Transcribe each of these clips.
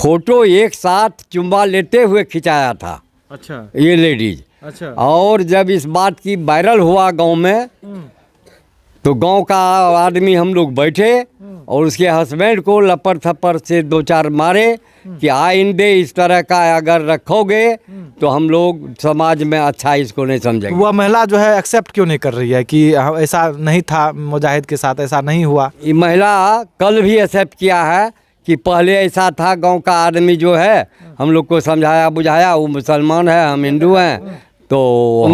Photo एक साथ चुम्मा लेते हुए खिंचाया था। अच्छा ये लेडीज। अच्छा। और जब इस बात की वायरल हुआ गांव में, तो गांव का आदमी हम लोग बैठे और उसके हस्बैंड को लपड़ थप्पड़ से 2-4 मारे कि आइंदे इस तरह का अगर रखोगे तो हम लोग समाज में अच्छा इसको नहीं समझेंगे। वह महिला जो है एक्सेप्ट क्यों नहीं कर रही है कि ऐसा नहीं था, मुजाहिद के साथ ऐसा नहीं हुआ? ये महिला कल भी एक्सेप्ट किया है कि पहले ऐसा था। गांव का आदमी जो है हम लोग को समझाया बुझाया, वो मुसलमान है हम हिंदू हैं, तो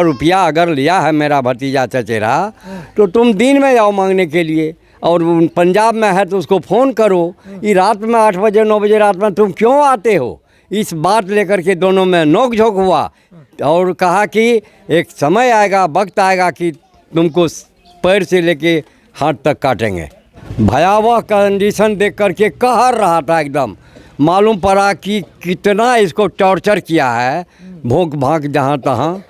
रुपया अगर लिया है मेरा भतीजा चचेरा तो तुम दिन में जाओ मांगने के लिए, और पंजाब में है तो उसको फ़ोन करो। ये रात में 8 बजे 9 बजे रात में तुम क्यों आते हो? इस बात लेकर के दोनों में नोक झोंक हुआ और कहा कि एक समय आएगा, वक्त आएगा कि तुमको पैर से लेके हाथ तक काटेंगे। भयावह कंडीशन देख करके कहर रहा था एकदम। मालूम पड़ा कि कितना इसको टॉर्चर किया है, भोंक भांक जहाँ तहाँ।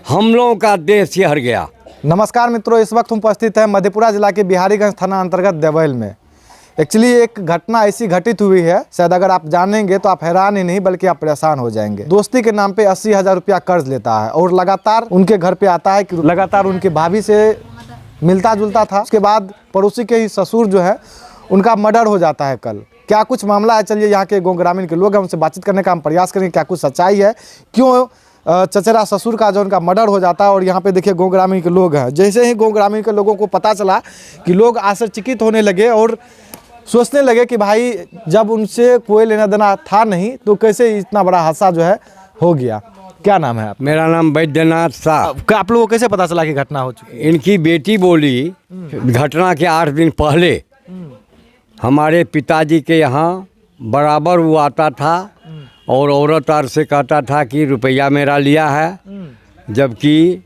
हम लोगों का देह सिहर गया। नमस्कार मित्रों, इस वक्त हम उपस्थित हैं मधेपुरा जिला के बिहारीगंज थाना अंतर्गत देवैल में। एक्चुअली एक घटना ऐसी घटित हुई है, शायद अगर आप जानेंगे तो आप हैरान ही नहीं बल्कि आप परेशान हो जाएंगे। दोस्ती के नाम पे 80,000 रुपया कर्ज लेता है और लगातार उनके घर पे आता है कि लगातार उनके भाभी से मिलता जुलता था। उसके बाद पड़ोसी के ही ससुर जो है उनका मर्डर हो जाता है कल। क्या कुछ मामला है, चलिए यहाँ के गाँव ग्रामीण के लोग हैं, उनसे बातचीत करने का हम प्रयास करेंगे। क्या कुछ सच्चाई है, क्यों चचेरा ससुर का जो उनका मर्डर हो जाता है। और यहाँ पे देखिए गाँव ग्रामीण के लोग हैं। जैसे ही गाँव ग्रामीण के लोगों को पता चला कि लोग आश्चर्यचकित होने लगे और सोचने लगे कि भाई जब उनसे कोई लेना देना था नहीं तो कैसे इतना बड़ा हादसा जो है हो गया। क्या नाम है आप? मेरा नाम बैद्यनाथ साहब। आप लोगों को कैसे पता चला कि घटना हो चुकी है? इनकी बेटी बोली घटना के 8 दिन पहले हमारे पिताजी के यहाँ बराबर वो आता था और औरत आर से कहता था कि रुपया मेरा लिया है, जबकि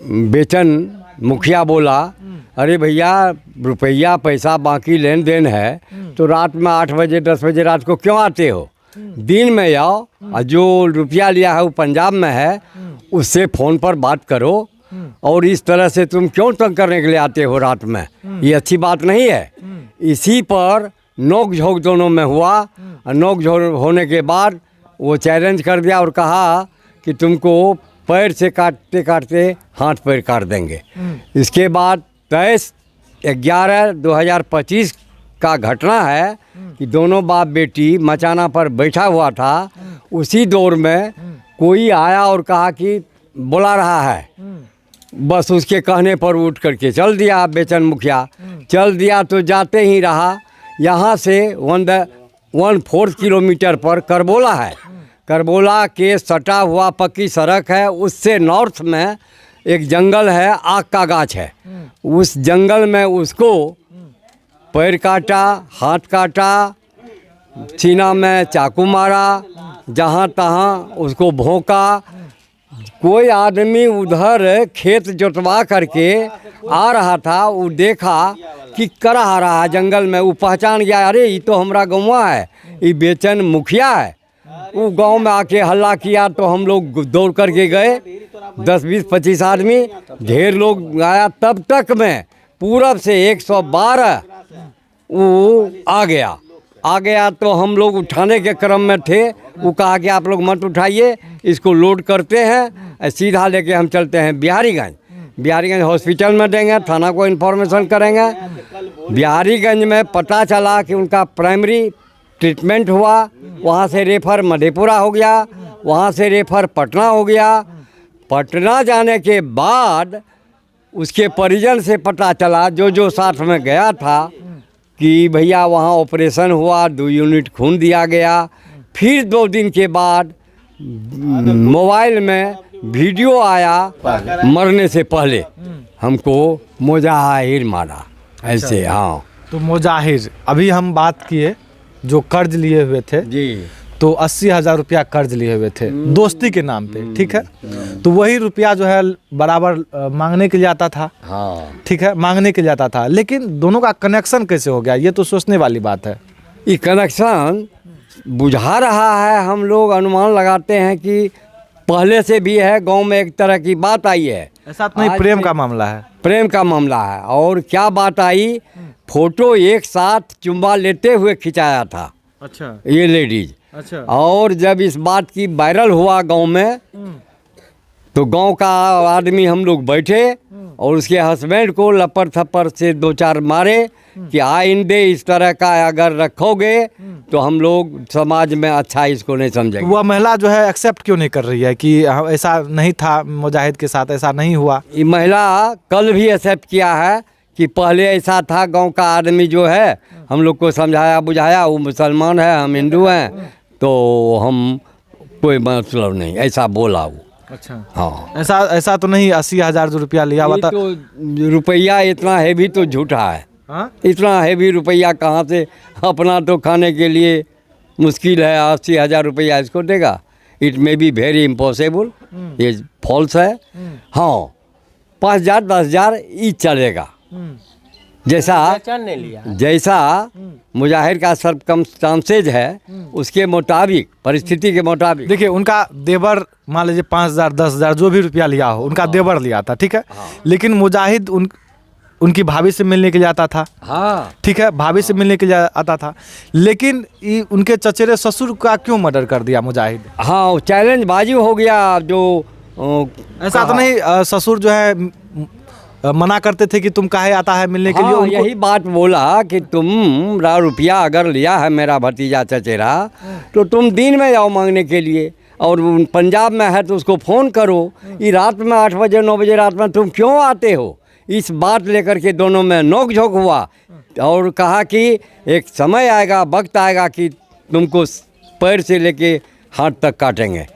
बेचन मुखिया बोला अरे भैया रुपया पैसा बाकी लेन देन है तो रात में 8 बजे 10 बजे रात को क्यों आते हो, दिन में आओ, और जो रुपया लिया है वो पंजाब में है उससे फ़ोन पर बात करो, और इस तरह से तुम क्यों तंग करने के लिए आते हो रात में, ये अच्छी बात नहीं है। इसी पर नोक झोंक दोनों में हुआ, और नोक झोंक होने के बाद वो चैलेंज कर दिया और कहा कि तुमको पैर से काटते काटते हाथ पैर काट देंगे। इसके बाद 23/11/2025 का घटना है कि दोनों बाप बेटी मचाना पर बैठा हुआ था। उसी दौर में कोई आया और कहा कि बुला रहा है, बस उसके कहने पर उठ करके चल दिया बेचन मुखिया। चल दिया तो जाते ही रहा। यहाँ से 1/4 किलोमीटर पर करबोला है, करबोला के सटा हुआ पक्की सड़क है, उससे नॉर्थ में एक जंगल है, आग का गाछ है। उस जंगल में उसको पैर काटा, हाथ काटा, सीना में चाकू मारा, जहाँ तहाँ उसको भोंका। कोई आदमी उधर खेत जोतवा करके आ रहा था, वो देखा कि करा आ रहा है जंगल में, वो पहचान गया अरे ये तो हमारा गौवा है, ये बेचन मुखिया है। वो गांव में आके हल्ला किया तो हम लोग दौड़ करके गए, 10 20 25 आदमी, ढेर लोग आया। तब तक में पूरब से 112 वो आ गया तो हम लोग उठाने के क्रम में थे। वो कहा कि आप लोग मत उठाइए, इसको लोड करते हैं, सीधा लेके हम चलते हैं बिहारीगंज हॉस्पिटल में देंगे, थाना को इन्फॉर्मेशन करेंगे। बिहारीगंज में पता चला कि उनका प्राइमरी ट्रीटमेंट हुआ, वहाँ से रेफर मधेपुरा हो गया, वहाँ से रेफर पटना हो गया। पटना जाने के बाद उसके परिजन से पता चला जो साथ में गया था कि भैया वहाँ ऑपरेशन हुआ, 2 यूनिट खून दिया गया। फिर 2 दिन के बाद मोबाइल में वीडियो आया, मरने से पहले हमको मुजाहिर मारा ऐसे। हाँ, तो मुजाहिर, अभी हम बात किए जो कर्ज लिए हुए थे जी, तो 80,000 रुपया कर्ज लिए हुए थे दोस्ती के नाम पे, ठीक है। तो वही रुपया जो है बराबर मांगने के लिए आता था। हाँ ठीक है, मांगने के लिए आता था, लेकिन दोनों का कनेक्शन कैसे हो गया, ये तो सोचने वाली बात है। ये कनेक्शन बुझा रहा है, हम लोग अनुमान लगाते हैं कि पहले से भी है। गांव में एक तरह की बात आई है, ऐसा तो नहीं, प्रेम का मामला है, प्रेम का मामला है। और क्या बात आई, फोटो एक साथ चुम्मा लेते हुए खिंचाया था। अच्छा ये लेडीज। अच्छा। और जब इस बात की वायरल हुआ गांव में, तो गांव का आदमी हम लोग बैठे और उसके हस्बैंड को लपड़ थप्पड़ से 2-4 मारे कि आइंदे इस तरह का अगर रखोगे तो हम लोग समाज में अच्छा इसको नहीं समझेंगे। वह महिला जो है एक्सेप्ट क्यों नहीं कर रही है कि ऐसा नहीं था, मुजाहिद के साथ ऐसा नहीं हुआ? ये महिला कल भी एक्सेप्ट किया है कि पहले ऐसा था, गांव का आदमी जो है हम लोग को समझाया बुझाया, वो मुसलमान है हम हिंदू हैं तो हम कोई मतलब नहीं, ऐसा बोला वो। अच्छा। हाँ, ऐसा तो नहीं 80,000 रुपया लिया हुआ ये था? तो रुपया इतना हैवी तो झूठा है। हाँ? इतना हैवी रुपया कहाँ से, अपना तो खाने के लिए मुश्किल है, 80,000 रुपया इसको देगा? It may be very impossible, ये फॉल्स है। हाँ, 5,000 10,000 ये चलेगा, जैसा मुजाहिर का सर्कमस्टांसेज है उसके मुताबिक, परिस्थिति के मुताबिक। देखिए, उनका देवर मान लीजिए 5,000 10,000 जो भी रुपया लिया हो, उनका देवर लिया था, ठीक है। लेकिन मुजाहिद उनकी भाभी से मिलने के लिए आता था। हाँ, ठीक है, भाभी से मिलने के लिए आता था, लेकिन उनके चचेरे ससुर का क्यों मर्डर कर दिया मुजाहिद? हाँ, चैलेंज बाजी हो गया। जो ऐसा तो नहीं ससुर जो है मना करते थे कि तुम काहे आता है मिलने के लिए? हाँ, यही बात बोला कि तुम रुपया अगर लिया है मेरा भतीजा चचेरा, तो तुम दिन में जाओ मांगने के लिए, और पंजाब में है तो उसको फ़ोन करो। ये रात में 8 बजे 9 बजे रात में तुम क्यों आते हो? इस बात लेकर के दोनों में नोक झोंक हुआ और कहा कि एक समय आएगा, वक्त आएगा कि तुमको पैर से लेके हाथ तक काटेंगे।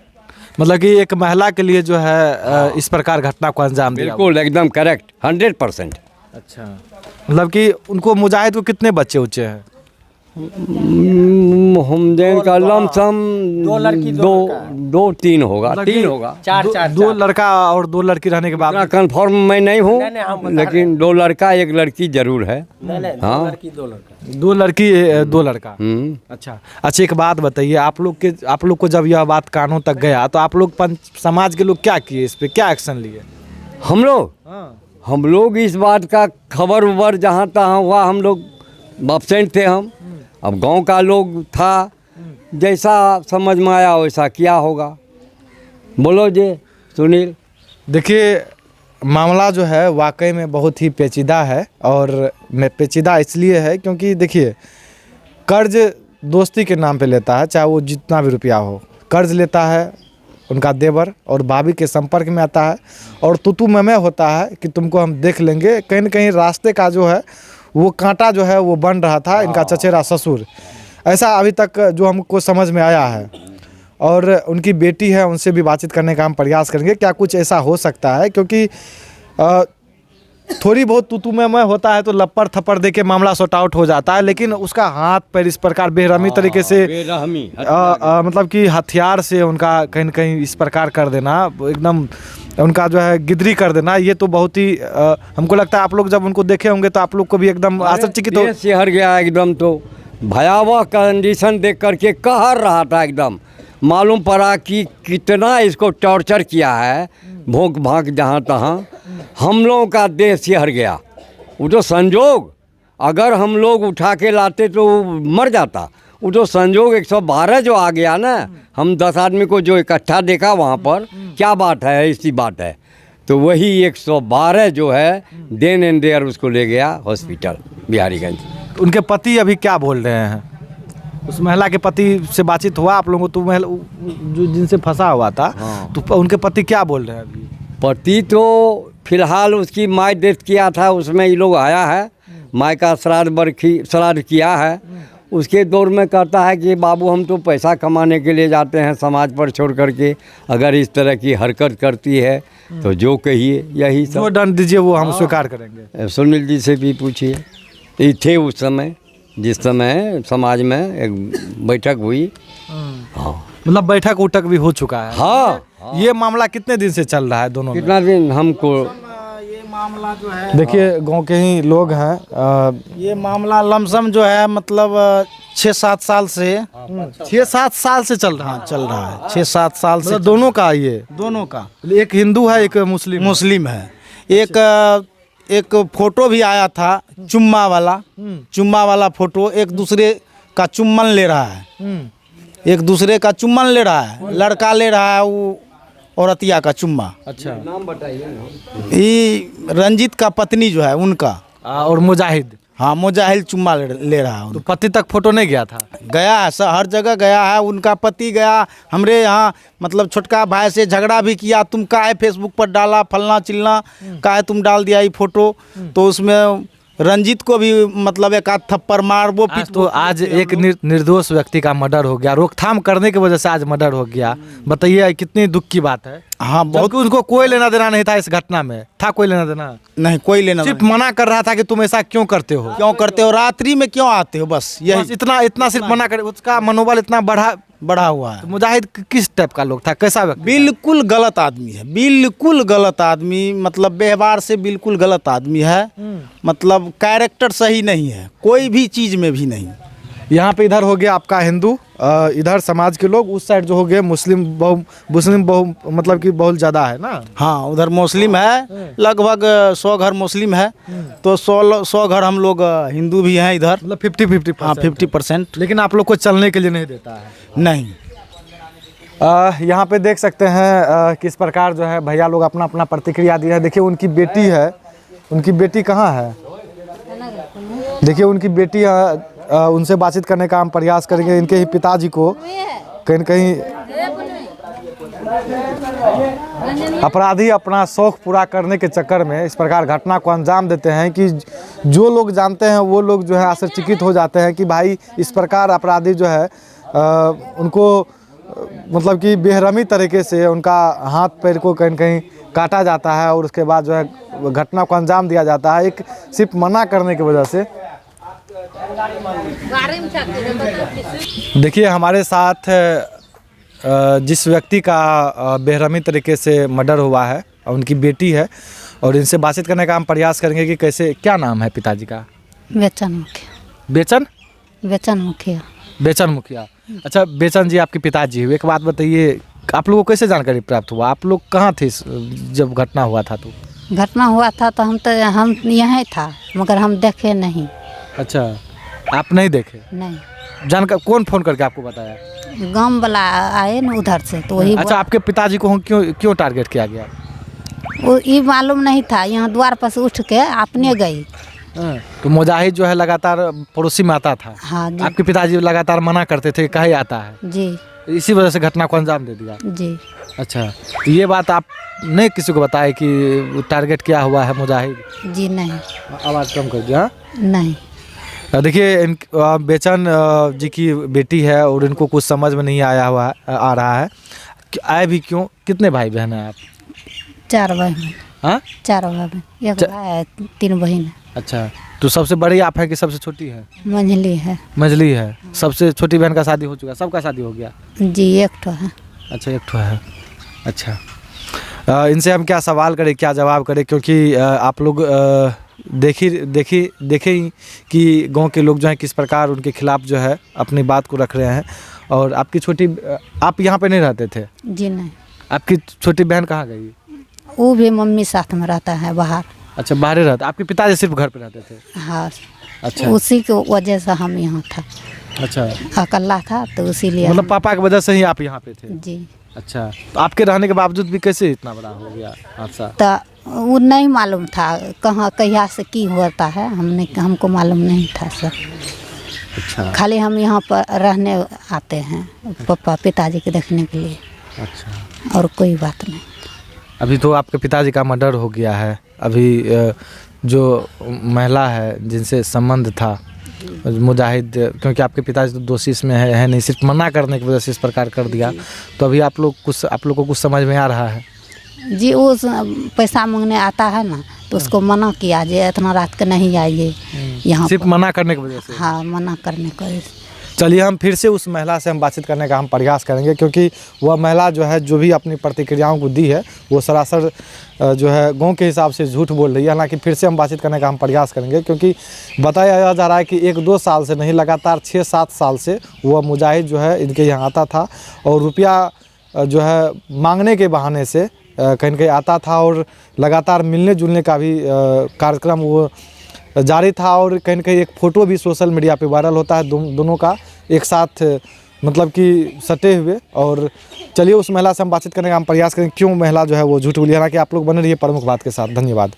मतलब कि एक महिला के लिए जो है इस प्रकार घटना को अंजाम दिया। बिल्कुल, एकदम करेक्ट, 100%। अच्छा, मतलब कि उनको मुजाहिद को कितने बच्चे उच्चे हैं? हमदेन का लमसम 2 लड़की 2-3 होगा, 3 होगा, 2 लड़का और 2 लड़की रहने के बाद कंफर्म मैं नहीं हूँ, लेकिन 2 लड़का 1 लड़की जरूर है। हाँ, 2 लड़की 2 लड़का। अच्छा, एक बात बताइए, आप लोग को जब यह बात कानून तक गया तो आप लोग समाज के लोग क्या किए, इस पे क्या एक्शन लिए? हम लोग इस बात का खबर उबर जहाँ तहाँ हुआ, हम लोग एब्सेंट थे। हम अब गांव का लोग था, जैसा समझ में आया वैसा किया होगा। बोलो जी सुनील। देखिए, मामला जो है वाकई में बहुत ही पेचीदा है, और पेचीदा इसलिए है क्योंकि देखिए, कर्ज दोस्ती के नाम पे लेता है, चाहे वो जितना भी रुपया हो, कर्ज लेता है उनका देवर, और भाभी के संपर्क में आता है और तुतु में होता है कि तुमको हम देख लेंगे। कहीं न कहीं रास्ते का जो है वो कांटा जो है वो बन रहा था इनका चचेरा ससुर, ऐसा अभी तक जो हमको समझ में आया है। और उनकी बेटी है, उनसे भी बातचीत करने का हम प्रयास करेंगे, क्या कुछ ऐसा हो सकता है, क्योंकि थोड़ी बहुत तुतु में होता है तो लपड़ थप्पड़ दे के मामला सॉर्ट आउट हो जाता है, लेकिन उसका हाथ पैर इस प्रकार बेरहमी तरीके से मतलब कि हथियार से उनका कहीं न कहीं इस प्रकार कर देना, एकदम उनका जो है गिदरी कर देना, ये तो बहुत ही हमको लगता है आप लोग जब उनको देखे होंगे तो आप लोग को भी एकदम आश्चर्यचकित हो शहर गया। एकदम तो भयावह कंडीशन देख करके कहर रहा था, एकदम मालूम पड़ा कि कितना इसको टॉर्चर किया है, भोंक भांक जहाँ तहाँ। हम लोगों का देह सिहर गया। वो तो संजोग, अगर हम लोग उठा के लाते तो मर जाता। वो तो संजोग 112 जो आ गया ना, हम 10 आदमी को जो इकट्ठा देखा वहाँ पर, क्या बात है, ऐसी बात है। तो वही 112 जो है देन एंड देयर उसको ले गया हॉस्पिटल बिहारीगंज। उनके पति अभी क्या बोल रहे हैं? उस महिला के पति से बातचीत हुआ आप लोगों को? तो महिला जो जिनसे फंसा हुआ था, हाँ। तो उनके पति क्या बोल रहे हैं अभी? पति तो फिलहाल उसकी माई डेथ किया था, उसमें ये लोग आया है, माई का श्राद्ध किया है। उसके दौर में कहता है कि बाबू हम तो पैसा कमाने के लिए जाते हैं, समाज पर छोड़ करके अगर इस तरह की हरकत करती है तो जो कहिए यही सब, जो दंड दीजिए वो हम स्वीकार करेंगे। सुनील जी से भी पूछिए, ये थे उस समय जिस समय समाज में एक बैठक हुई। हाँ, मतलब बैठक उठक भी हो चुका है। हाँ, ये मामला कितने दिन से चल रहा है दोनों में? कितना दिन हमको ये मामला जो है, देखिए गांव के ही लोग हैं, ये मामला लमसम जो है मतलब 6-7 साल से 6-7 साल से चल रहा है 6-7 साल से दोनों का, ये दोनों का। एक हिंदू है एक मुस्लिम है। एक फोटो भी आया था चुम्मा वाला फोटो, एक दूसरे का चुम्बन ले रहा है, एक दूसरे का चुम्बन ले रहा है, लड़का ले रहा है वो औरतिया का चुम्मा। अच्छा। नाम बताइए ना। ये रंजीत का पत्नी जो है उनका, और मुजाहिद, हाँ मुजाहिल चुम्मा ले रहा है। तो पति तक फोटो नहीं गया था? गया है सर, हर जगह गया है। उनका पति गया हमरे यहाँ, मतलब छोटका भाई से झगड़ा भी किया, तुम काहे फेसबुक पर डाला फलना चिलना, काहे तुम डाल दिया ये फोटो। तो उसमें रंजीत को भी मतलब एक आध थप्पड़ मार वो आज तो आज एक निर्दोष व्यक्ति का मर्डर हो गया, रोकथाम करने की वजह से आज मर्डर हो गया। बताइए कितनी दुख की बात है। हाँ बहुत। जबकि उनको कोई लेना देना नहीं था इस घटना में, था कोई लेना देना? नहीं कोई लेना सिर्फ मना कर रहा था कि तुम ऐसा क्यों करते हो, क्यों करते हो, रात्रि में क्यों आते हो, बस बस यही इतना सिर्फ मना कर। उसका मनोबल इतना बढ़ा हुआ है। तो मुजाहिद किस टाइप का लोग था, कैसा व्यक्ति? बिल्कुल गलत आदमी है, बिल्कुल गलत आदमी, मतलब व्यवहार से बिल्कुल गलत आदमी है। मतलब कैरेक्टर सही नहीं है, कोई भी चीज़ में भी नहीं। यहाँ पे इधर हो गया आपका हिंदू, इधर समाज के लोग, उस साइड जो हो गए मुस्लिम मतलब कि बहुत ज़्यादा है ना। हाँ उधर मुस्लिम है, लगभग 100 घर मुस्लिम है, तो 100 घर हम लोग हिंदू भी हैं इधर, मतलब 50-50। हाँ 50%। लेकिन आप लोग को चलने के लिए नहीं देता है? नहीं। यहाँ पे देख सकते हैं किस प्रकार जो है भैया लोग अपना अपना प्रतिक्रिया दिया है। देखिए उनकी बेटी है, उनकी बेटी कहाँ है, देखिए उनकी बेटी है। उनसे बातचीत करने का हम प्रयास करेंगे। इनके ही पिताजी को कहीं न कहीं अपराधी अपना शौक पूरा करने के चक्कर में इस प्रकार घटना को अंजाम देते हैं कि जो लोग जानते हैं वो लोग जो है आश्चर्यचकित हो जाते हैं कि भाई इस प्रकार अपराधी जो है उनको मतलब कि बेरहमी तरीके से उनका हाथ पैर को कहीं न कहीं काटा जाता है और उसके बाद जो है घटना को अंजाम दिया जाता है, एक सिर्फ मना करने की वजह से। देखिए हमारे साथ जिस व्यक्ति का बेरहमी तरीके से मर्डर हुआ है, उनकी बेटी है, और इनसे बातचीत करने का हम प्रयास करेंगे कि कैसे, क्या नाम है पिताजी का? बेचन मुखिया। बेचन मुखिया। अच्छा बेचन जी आपके पिताजी हुए। एक बात बताइए, आप लोगों को कैसे जानकारी प्राप्त हुआ, आप लोग कहाँ थे जब घटना हुआ था? तो घटना हुआ था तो हम यहीं था, मगर हम देखे नहीं। अच्छा आप नहीं देखे? नहीं। जानकर कौन फोन करके आपको बताया? गांव वाला आए ना उधर से, तो वही अच्छा आपके पिताजी को क्यों टारगेट किया गया? वो ये मालूम नहीं था, यहाँ द्वार पर से उठ के आपने गई। तो मुजाहिद जो है लगातार पड़ोसी में आता था। हाँ जी। आपके पिताजी लगातार मना करते थे, कहे आता है जी, इसी वजह से घटना को अंजाम दे दिया। जी। अच्छा तो ये बात आप नहीं किसी को बताए कि टारगेट किया हुआ है मुजाहिद? जी नहीं। आवाज़ कम कर दिया। नहीं। देखिए बेचन जी की बेटी है और इनको कुछ समझ में नहीं आ रहा है। आए भी क्यों? कितने भाई बहन हैं आप? 4 बहन। हाँ 4 बहन, एक भाई है, 3 बहन। अच्छा तो सबसे बड़ी आप है कि सबसे छोटी है? मंझली है। मंझली है। सबसे छोटी बहन का शादी हो चुका? सबका शादी हो गया? जी एक ठो है। अच्छा एक ठो है। अच्छा इनसे हम क्या सवाल करें, क्या जवाब करें, क्योंकि आप लोग देखें कि गांव के लोग जो हैं किस प्रकार उनके खिलाफ जो है अपनी बात को रख रहे हैं। और आपकी छोटी, आप यहाँ पे नहीं रहते थे? जी नहीं। आपकी छोटी बहन कहाँ गई? वो भी मम्मी साथ में रहता है बाहर। अच्छा बाहर ही रहता। आपके पिताजी सिर्फ घर पे रहते थे? हाँ। अच्छा उसी की वजह से हम यहाँ था। अच्छा अकेला था तो इसीलिए मतलब पापा की वजह से ही आप यहाँ पे थे? जी। अच्छा तो आपके रहने के बावजूद भी कैसे इतना बड़ा हो गया हादसा? तो वो नहीं मालूम था कहाँ कहिया से की होता है, हमको मालूम नहीं था सर। अच्छा खाली हम यहाँ पर रहने आते हैं पापा पिताजी के देखने के लिए। अच्छा और कोई बात नहीं। अभी तो आपके पिताजी का मर्डर हो गया है। अभी जो महिला है जिनसे संबंध था मुजाहिद, क्योंकि आपके पिताजी तो दोषी इसमें है नहीं, सिर्फ मना करने की वजह से इस प्रकार कर दिया, तो अभी आप लोग को कुछ समझ में आ रहा है? जी वो पैसा मांगने आता है ना, तो उसको मना किया जे इतना रात के नहीं आइए यहाँ। सिर्फ मना करने की वजह से? हाँ मना करने को। चलिए हम फिर से उस महिला से हम बातचीत करने का हम प्रयास करेंगे, क्योंकि वह महिला जो है जो भी अपनी प्रतिक्रियाओं को दी है वो सरासर जो है गांव के हिसाब से झूठ बोल रही है। हालांकि फिर से हम बातचीत करने का हम प्रयास करेंगे, क्योंकि बताया जा रहा है कि 1-2 साल से नहीं, लगातार 6-7 साल से वह मुजाहिद जो है इनके यहाँ आता था और रुपया जो है मांगने के बहाने से कहीं कहीं आता था और लगातार मिलने जुलने का भी कार्यक्रम वो जारी था और कहीं न कहीं एक फ़ोटो भी सोशल मीडिया पे वायरल होता है दोनों का एक साथ मतलब कि सटे हुए। और चलिए उस महिला से हम बातचीत करने का हम प्रयास करें क्यों महिला जो है वो झूठ बोली। हालांकि आप लोग बने रहिए प्रमुख बात के साथ। धन्यवाद।